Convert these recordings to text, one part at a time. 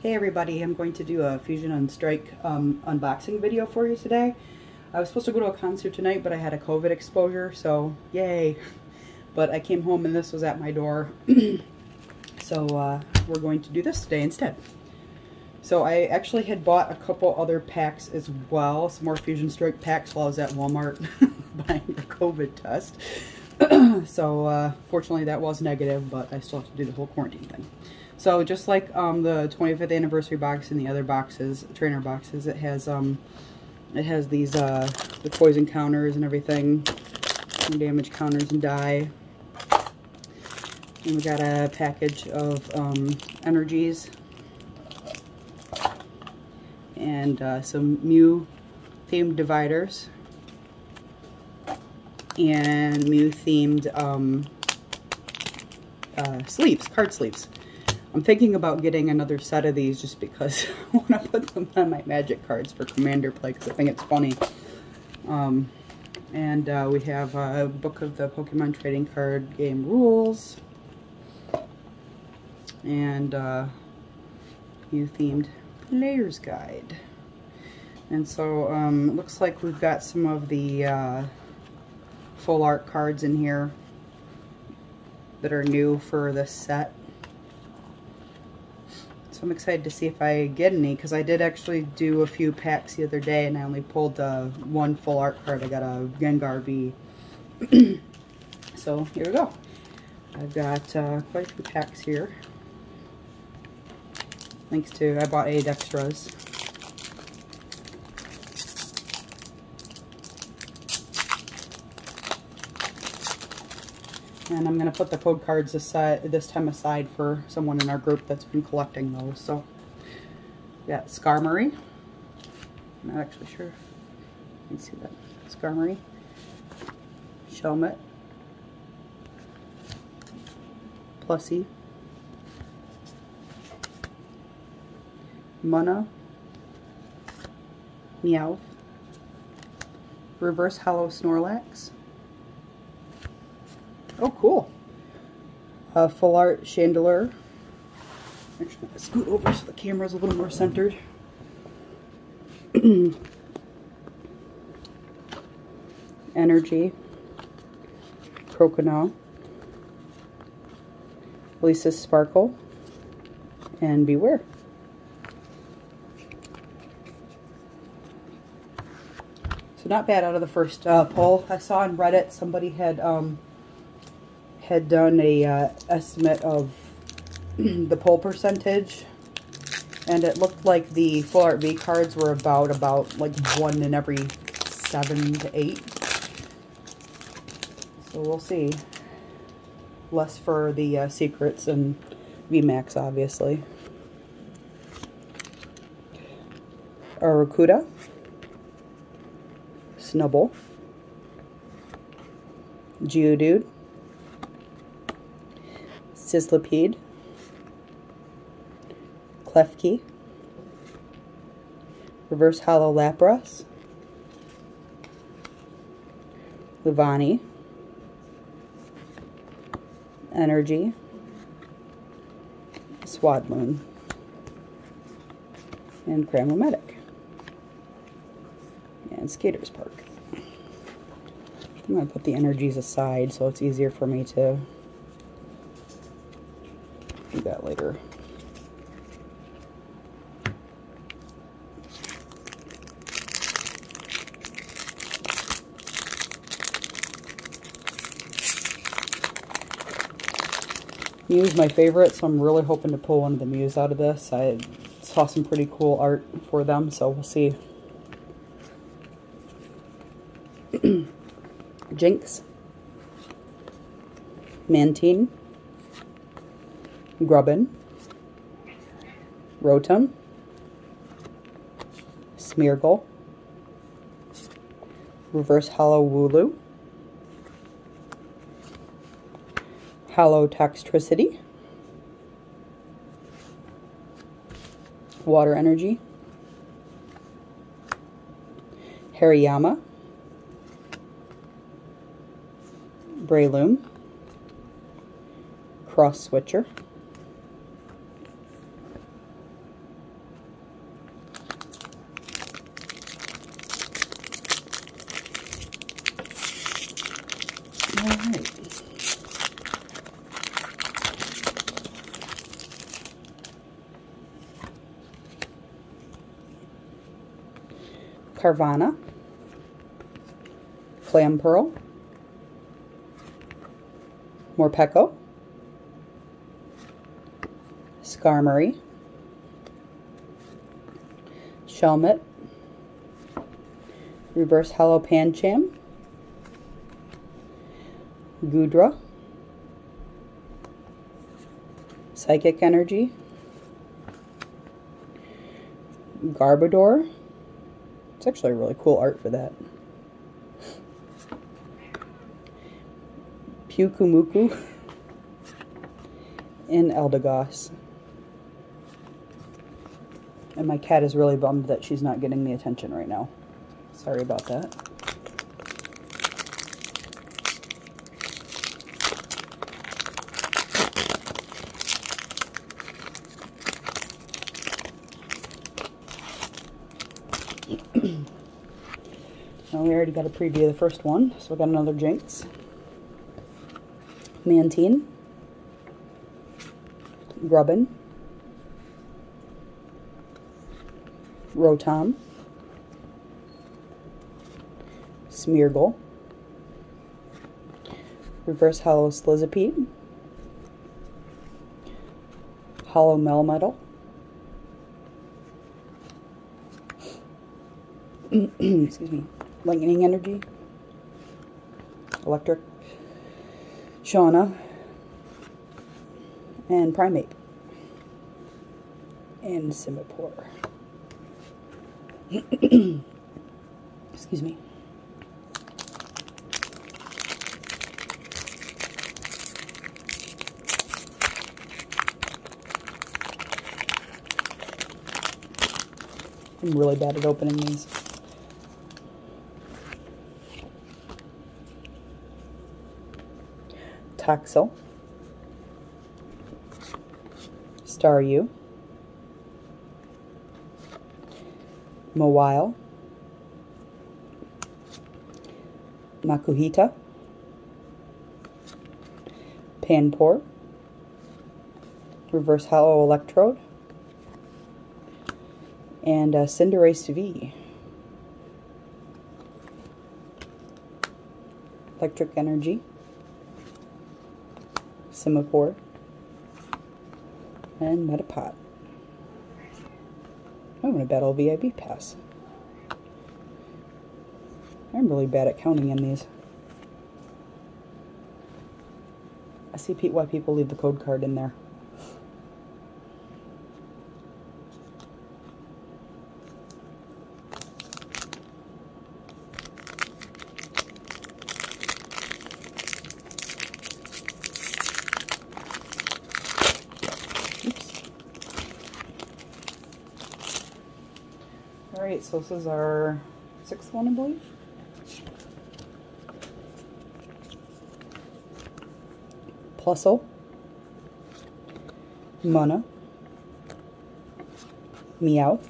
Hey everybody, I'm going to do a Fusion Strike unboxing video for you today. I was supposed to go to a concert tonight, but I had a COVID exposure, so yay. But I came home and this was at my door. So we're going to do this today instead. So I actually had bought a couple other packs as well, some more Fusion Strike packs while I was at Walmart buying the COVID test. So fortunately that was negative, but I still have to do the whole quarantine thing. So just like the 25th anniversary box and the other boxes, trainer boxes, it has these the poison counters and everything, some damage counters and die. And we got a package of energies and some Mew themed dividers and Mew themed sleeves, card sleeves. I'm thinking about getting another set of these just because I want to put them on my Magic cards for Commander play because I think it's funny. And we have a book of the Pokemon trading card game rules and Mew themed player's guide. And so it looks like we've got some of the full art cards in here that are new for this set. So I'm excited to see if I get any, because I did actually do a few packs the other day and I only pulled one full art card. I got a Gengar V. So here we go. I've got quite a few packs here. Thanks to, I bought 8 extras. And I'm going to put the code cards this time aside for someone in our group that's been collecting those. So, we got Skarmory. I'm not actually sure if you can see that. Skarmory. Shelmet. Plussy. Munna. Meowth. Reverse Hollow Snorlax. Oh, cool. Full art Chandelure. Actually, I'm going to scoot over so the camera's a little more centered. Energy. Croconaw. Lisa's Sparkle. And Beware. So not bad out of the first poll. I saw on Reddit somebody had done a estimate of the pull percentage, and it looked like the full art V cards were about like 1 in every 7 to 8. So we'll see. Less for the secrets and VMAX, obviously. Arrokuda, Snubble, Geodude, Sizzlipede, Klefki, Reverse Hollow Lapras, Levani, Energy, Swadloon, and Cramomatic, and Skaters Park. I'm going to put the energies aside so it's easier for me to do that later. Mew's my favorite, so I'm really hoping to pull one of the Mews out of this. I saw some pretty cool art for them, so we'll see. Jinx, Mantine, Grubbin, Rotom, Smeargle, Reverse Hollow Wooloo, Hollow Toxtricity, Water Energy, Hariyama, Breloom, Cross Switcher, Carvana, Clamperl, Morpeko, Skarmory, Shelmet, Reverse Hollow Pancham, Goodra, Psychic Energy, Garbodor. It's actually a really cool art for that. Pukumuku, and Eldegoss. And my cat is really bummed that she's not getting the attention right now. Sorry about that. Well, we already got a preview of the first one, so we got another Jinx. Mantine, Grubbin, Rotom, Smeargle, Reverse Hollow Slizipede, Hollow Melmetal, excuse me, Lightning Energy, Electric, Shauna, and Primate, and Simipour. Excuse me. I'm really bad at opening these. Toxel, Staryu, Mawile, Makuhita, Panpour, Reverse Hollow Electrode, and Cinderace V. Electric Energy, Simipour, and Metapod. I'm going to battle VIB pass. I'm really bad at counting in these. I see why people leave the code card in there. Alright, so this is our 6th one, I believe. Plusle, Munna, Meowth,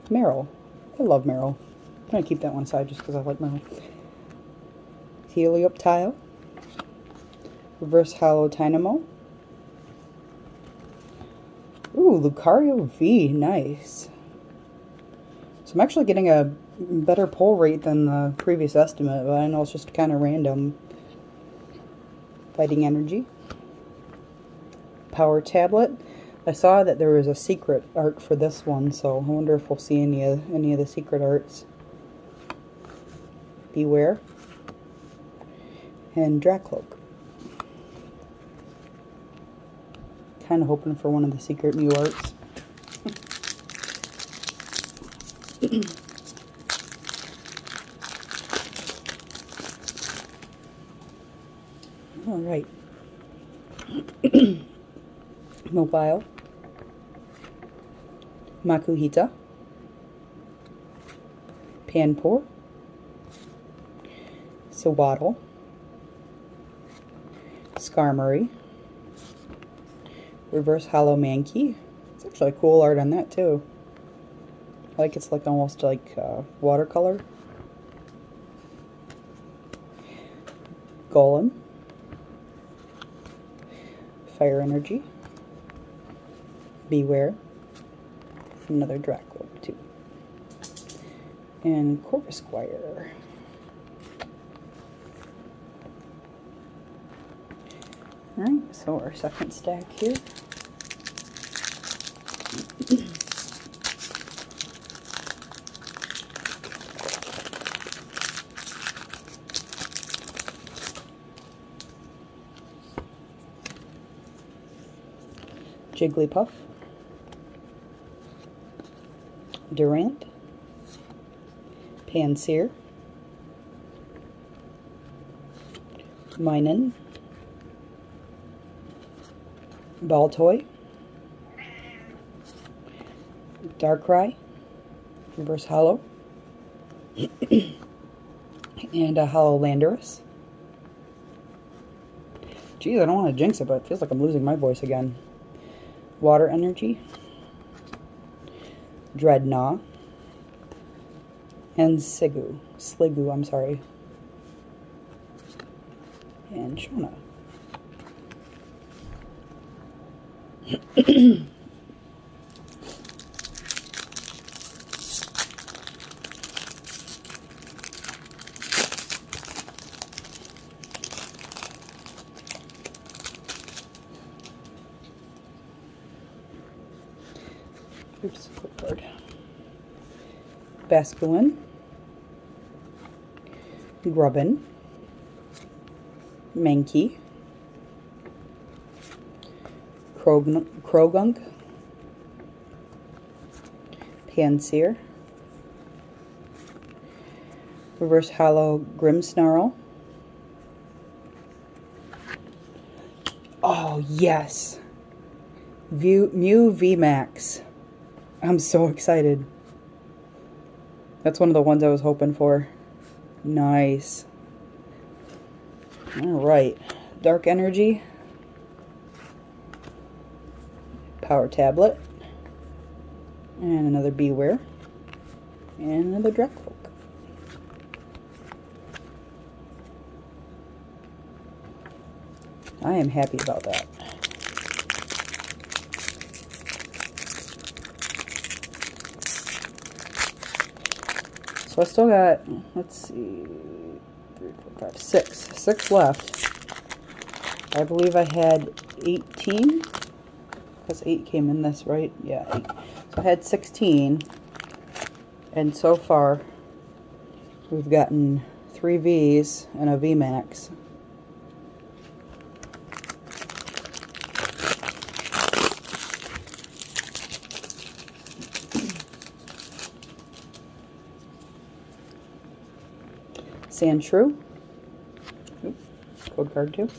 Meryl. I love Meryl. I'm going to keep that one aside just because I like Meryl. Helioptile, Reverse Hollow Dynamo. Ooh, Lucario V, nice. So I'm actually getting a better pull rate than the previous estimate, but I know it's just kind of random. Fighting Energy, Power Tablet. I saw that there was a secret art for this one, so I wonder if we'll see any of the secret arts. Beware, and Dracloak. Kind of hoping for one of the secret new arts. All right. Mobile, Makuhita, Panpour, Sewaddle, Skarmory, Reverse Hollow Mankey. It's actually a cool art on that too. I like it's like almost like watercolor. Golem, Fire Energy, Beware, another Dracloak too. and Corvisquire. Alright, so our second stack here. Jigglypuff, Durant, Pansear, Minun, Baltoy, Darkrai, Reverse Hollow, and a Hollow Landorus. Geez, I don't want to jinx it, but it feels like I'm losing my voice again. Water Energy, Dreadnought, and Sliggoo, I'm sorry, and Shauna. Oops, quick card. Basculin, Grubbin, Mankey, Krogunk, Pansear, Reverse Hollow Grimmsnarl. Oh, yes! Mew VMAX. I'm so excited. That's one of the ones I was hoping for. Nice. Alright. Dark Energy. Power Tablet. And another Beware. And another Dracloak. I am happy about that. So I still got, let's see, 3, 4, 5, 6 left. I believe I had 18, because 8 came in this, right? Yeah, 8. So I had 16, and so far we've gotten 3 Vs and a VMAX. Sandshrew. Oops, code card too.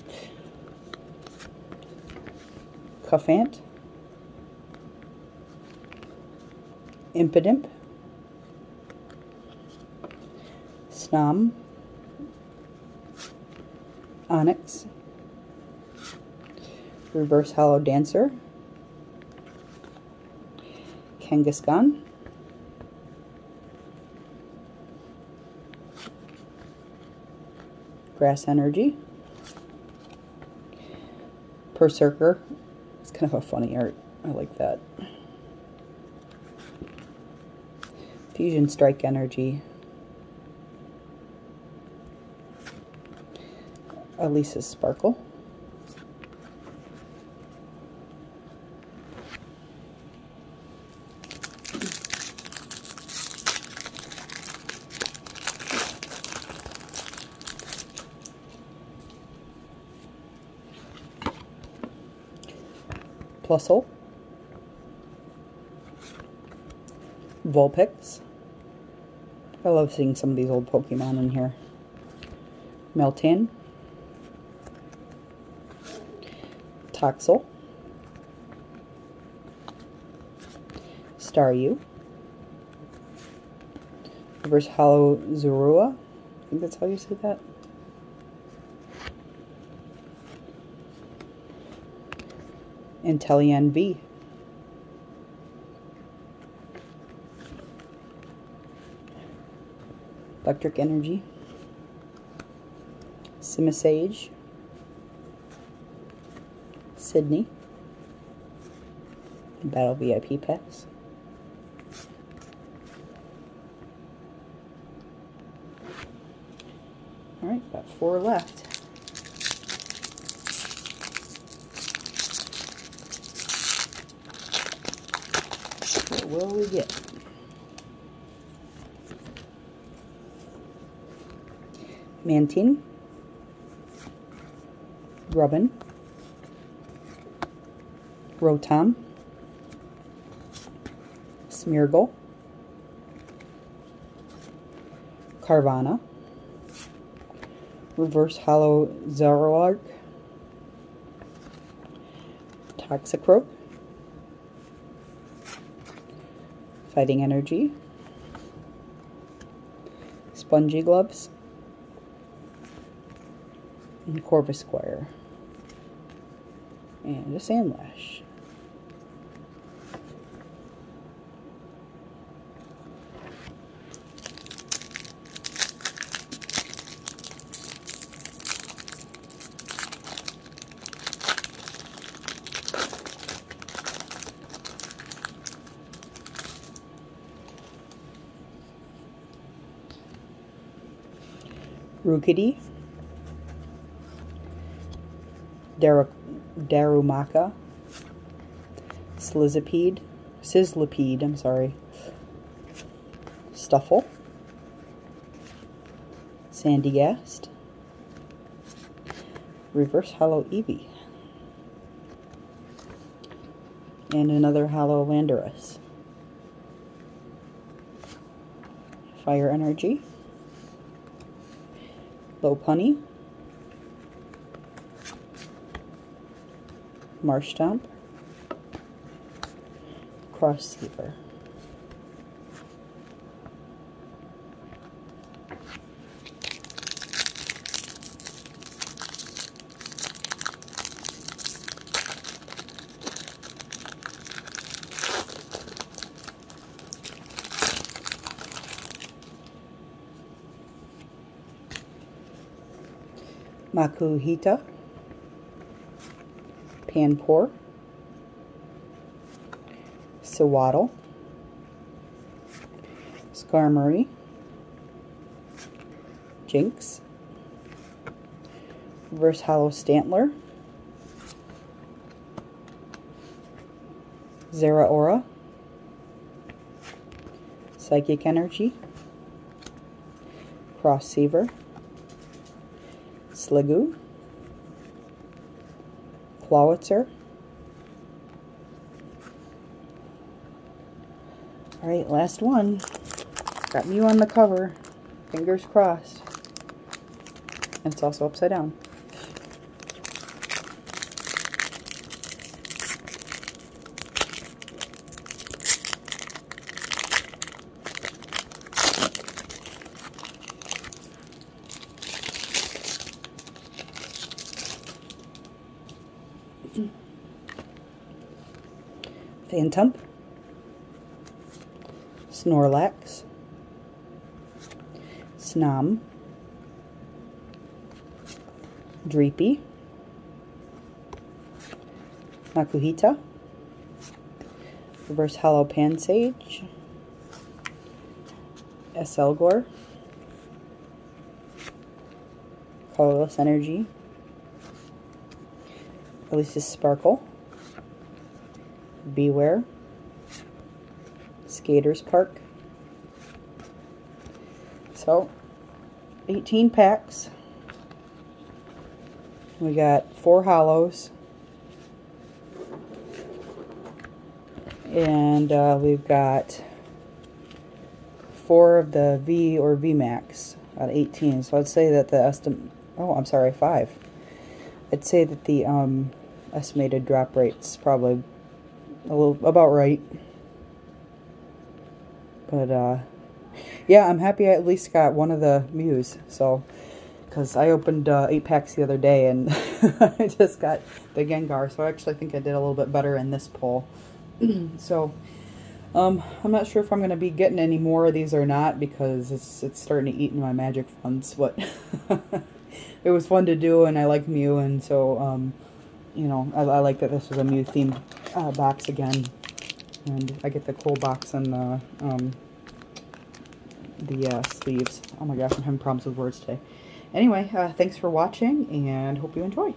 Cuffant. Impidimp. Snom. Onyx. Reverse Hollow Dancer. Kangaskhan. Grass Energy. Berserker. It's kind of a funny art. I like that. Fusion Strike Energy. Elisa's Sparkle. Plusle, Vulpix. I love seeing some of these old Pokemon in here. Meltan, Toxel, Staryu, Reverse Hollow Zorua. I think that's how you say that. Inteleon V. Electric Energy. Simisage. Sydney. Battle VIP packs. Alright, got 4 left. What will we get? Mantine, Grubbin, Rotom, Smeargle, Carvana, Reverse Hollow Zoroark, Toxicroak, Fighting Energy, Spongy Gloves, and Corvisquire, and a Sandlash. Rookidee, Darumaka, Sizzlipede, I'm sorry, Stuffle, Sandygast, Reverse Hollow Eevee, and another Hollow Landorus. Fire Energy, Lopunny, Marshtomp, Crossseever. Makuhita, Panpour, Sewaddle, Skarmory, Jinx, Reverse Hollow Stantler, Zeraora, Psychic Energy, Crossseever, Sliggoo, Clawitzer. Alright, last one. Got Mew on the cover. Fingers crossed. And it's also upside down. Phantom, Snorlax, Snom, Dreepy, Makuhita, Reverse Hollow Pansage, Selgor, Colorless Energy, Elisa's Sparkle, Beware, Skaters Park. So, 18 packs. We got 4 hollows. And we've got 4 of the V or VMAX out of 18. So I'd say that the oh, I'm sorry, 5. I'd say that the estimated drop rate's probably a little about right. But yeah, I'm happy I at least got one of the Mews. So, because I opened 8 packs the other day and I just got the Gengar. So I actually think I did a little bit better in this pull. So, I'm not sure if I'm going to be getting any more of these or not, because it's starting to eat into my magic funds. But it was fun to do, and I like Mew, and so you know, I like that this was a Mew themed box again, and I get the cool box and the sleeves. Oh my gosh, I'm having problems with words today. Anyway, thanks for watching, and hope you enjoy.